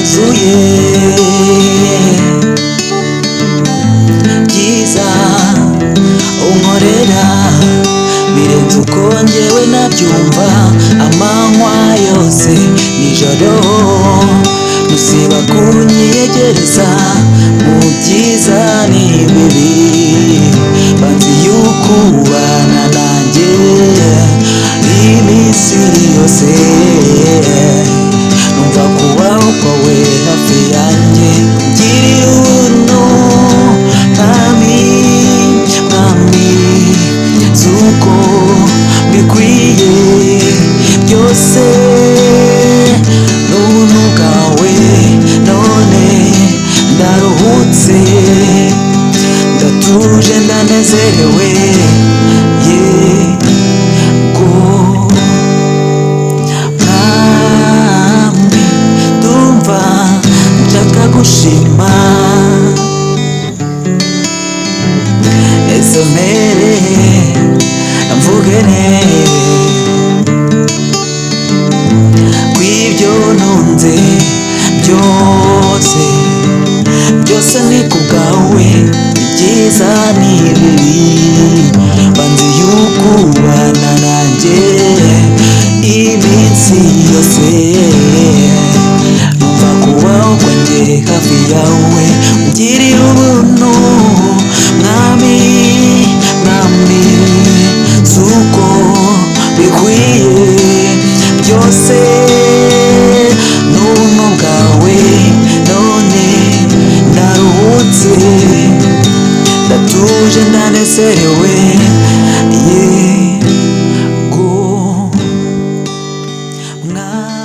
byuzuye byiza unkorera birenze uko njyewe nabyumva. Amanywa yose nijoro ntusiba kunyegereza mu byiza n'ibibi. Banzi yuko ubana nanjye iminsi yose, numva kubaho kwawe hafi yanjye. Ngirira ubuntu mwami, mwami, zuko bikwiye byose n'ubuntu bwawe. None ndaruhutse, ndatuje, ndanezerewe, yego mwami. Ndumva nshaka gushima, ese mere mvuge kw'ibyo ntunze byose, byose ni kubwawe, ibyiza n'ibibi. Banzi yuko ubana nanjye iminsi yose, numva kubaho kwanjye hafi yawe. Ungirira ubuntu mwami, mwami, zuko bikwiye byose n'ubuntu bwawe. None ndaruhutse, ndatuje, ndanezerewe, yego mwami.